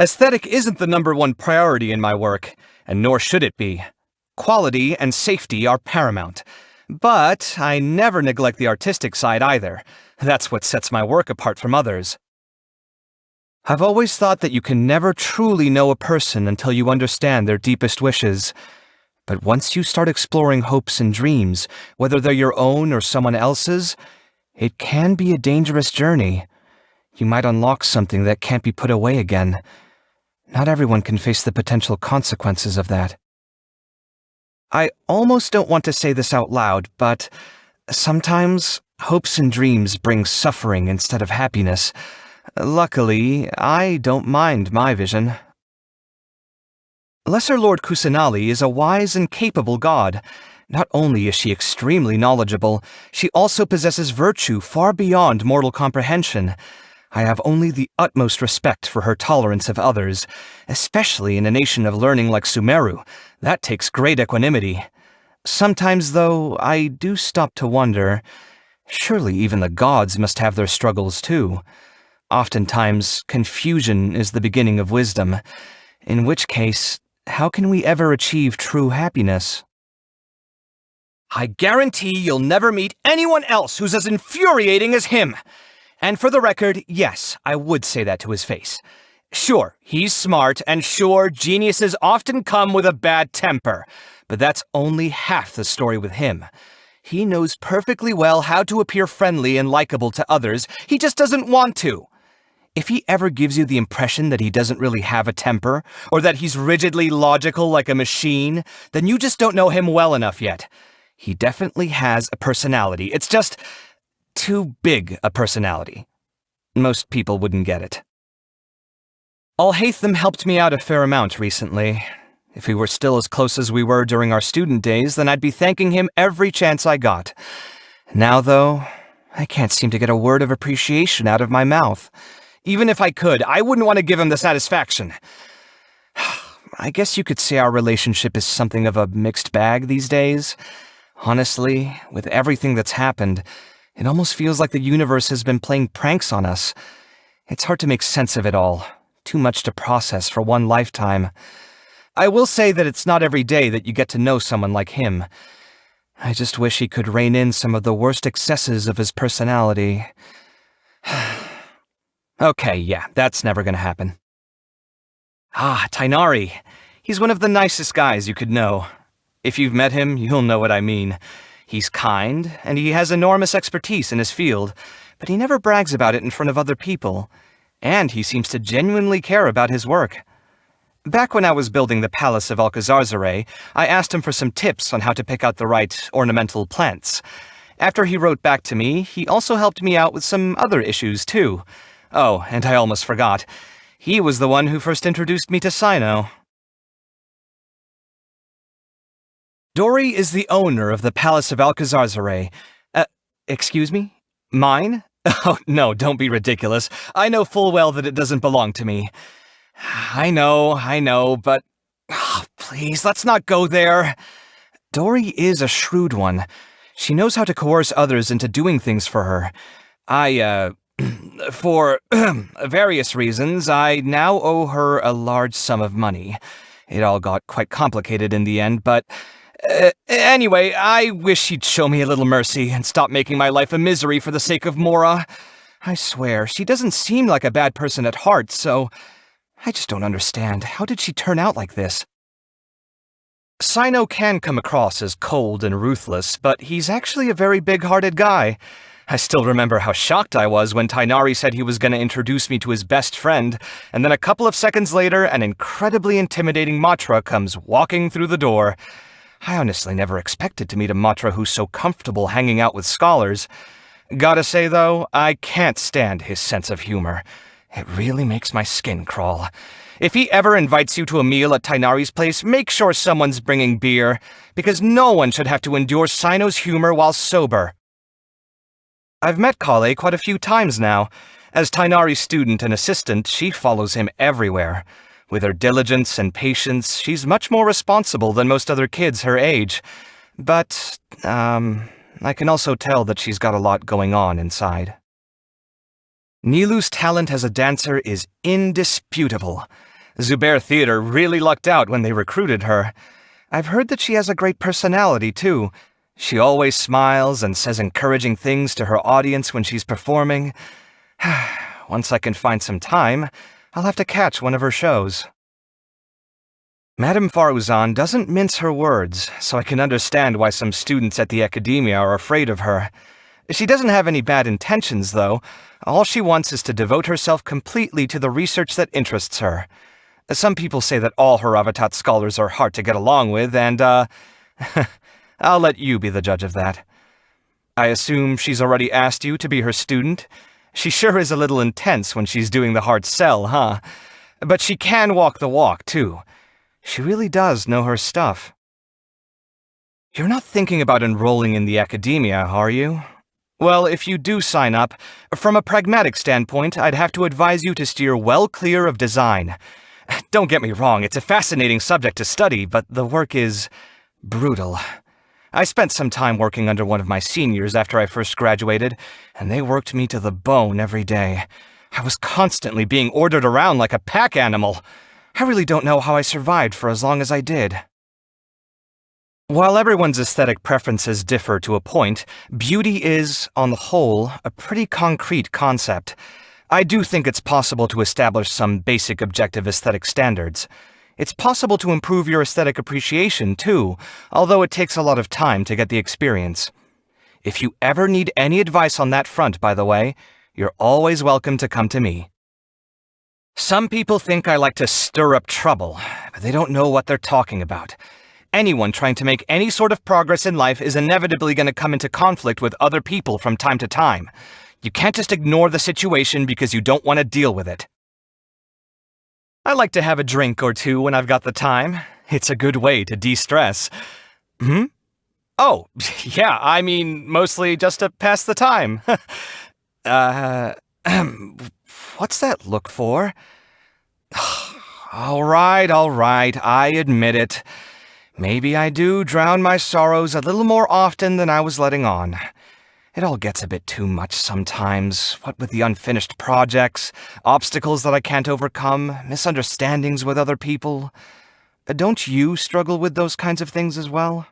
Aesthetic isn't the number one priority in my work, and nor should it be. Quality and safety are paramount. But I never neglect the artistic side either. That's what sets my work apart from others. I've always thought that you can never truly know a person until you understand their deepest wishes. But once you start exploring hopes and dreams, whether they're your own or someone else's, it can be a dangerous journey. You might unlock something that can't be put away again. Not everyone can face the potential consequences of that. I almost don't want to say this out loud, but sometimes hopes and dreams bring suffering instead of happiness. Luckily, I don't mind my vision. Lesser Lord Kusanali is a wise and capable god. Not only is she extremely knowledgeable, she also possesses virtue far beyond mortal comprehension. I have only the utmost respect for her tolerance of others, especially in a nation of learning like Sumeru. That takes great equanimity. Sometimes, though, I do stop to wonder, surely even the gods must have their struggles too. Oftentimes, confusion is the beginning of wisdom, in which case, how can we ever achieve true happiness? I guarantee you'll never meet anyone else who's as infuriating as him. And for the record, yes, I would say that to his face. Sure, he's smart, and sure, geniuses often come with a bad temper. But that's only half the story with him. He knows perfectly well how to appear friendly and likable to others, he just doesn't want to. If he ever gives you the impression that he doesn't really have a temper, or that he's rigidly logical like a machine, then you just don't know him well enough yet. He definitely has a personality, it's just too big a personality. Most people wouldn't get it. Alhaitham helped me out a fair amount recently. If we were still as close as we were during our student days, then I'd be thanking him every chance I got. Now, though, I can't seem to get a word of appreciation out of my mouth. Even if I could, I wouldn't want to give him the satisfaction. I guess you could say our relationship is something of a mixed bag these days. Honestly, with everything that's happened, it almost feels like the universe has been playing pranks on us. It's hard to make sense of it all. Too much to process for one lifetime. I will say that it's not every day that you get to know someone like him. I just wish he could rein in some of the worst excesses of his personality. Okay, yeah, that's never gonna happen. Tainari. He's one of the nicest guys you could know. If you've met him, you'll know what I mean. He's kind, and he has enormous expertise in his field, but he never brags about it in front of other people. And he seems to genuinely care about his work. Back when I was building the Palace of Alcazarzare, I asked him for some tips on how to pick out the right ornamental plants. After he wrote back to me, he also helped me out with some other issues too. Oh, and I almost forgot. He was the one who first introduced me to Sino. Dory is the owner of the Palace of Alcazarzare. Excuse me? Mine? Oh, no, don't be ridiculous. I know full well that it doesn't belong to me. I know, but... please, let's not go there. Dory is a shrewd one. She knows how to coerce others into doing things for her. For various reasons, I now owe her a large sum of money. It all got quite complicated in the end, but... anyway, I wish she'd show me a little mercy and stop making my life a misery for the sake of Mora. I swear, she doesn't seem like a bad person at heart, so... I just don't understand. How did she turn out like this? Sino can come across as cold and ruthless, but he's actually a very big-hearted guy. I still remember how shocked I was when Tainari said he was going to introduce me to his best friend, and then a couple of seconds later, an incredibly intimidating Matra comes walking through the door. I honestly never expected to meet a Matra who's so comfortable hanging out with scholars. Gotta say, though, I can't stand his sense of humor. It really makes my skin crawl. If he ever invites you to a meal at Tainari's place, make sure someone's bringing beer, because no one should have to endure Sino's humor while sober. I've met Kaveh quite a few times now. As Tainari's student and assistant, she follows him everywhere. With her diligence and patience, she's much more responsible than most other kids her age. But, I can also tell that she's got a lot going on inside. Nilu's talent as a dancer is indisputable. Zubair Theater really lucked out when they recruited her. I've heard that she has a great personality, too. She always smiles and says encouraging things to her audience when she's performing. Once I can find some time, I'll have to catch one of her shows. Madame Farouzan doesn't mince her words, so I can understand why some students at the academia are afraid of her. She doesn't have any bad intentions, though. All she wants is to devote herself completely to the research that interests her. Some people say that all Haravatat scholars are hard to get along with, and, I'll let you be the judge of that. I assume she's already asked you to be her student? She sure is a little intense when she's doing the hard sell, huh? But she can walk the walk, too. She really does know her stuff. You're not thinking about enrolling in the academia, are you? Well, if you do sign up, from a pragmatic standpoint, I'd have to advise you to steer well clear of design. Don't get me wrong, it's a fascinating subject to study, but the work is brutal. I spent some time working under one of my seniors after I first graduated, and they worked me to the bone every day. I was constantly being ordered around like a pack animal. I really don't know how I survived for as long as I did. While everyone's aesthetic preferences differ to a point, beauty is, on the whole, a pretty concrete concept. I do think it's possible to establish some basic objective aesthetic standards. It's possible to improve your aesthetic appreciation, too, although it takes a lot of time to get the experience. If you ever need any advice on that front, by the way, you're always welcome to come to me. Some people think I like to stir up trouble, but they don't know what they're talking about. Anyone trying to make any sort of progress in life is inevitably going to come into conflict with other people from time to time. You can't just ignore the situation because you don't want to deal with it. I like to have a drink or two when I've got the time. It's a good way to de-stress. Oh, yeah, I mean, mostly just to pass the time. What's that look for? All right, I admit it. Maybe I do drown my sorrows a little more often than I was letting on. It all gets a bit too much sometimes, what with the unfinished projects, obstacles that I can't overcome, misunderstandings with other people. Don't you struggle with those kinds of things as well?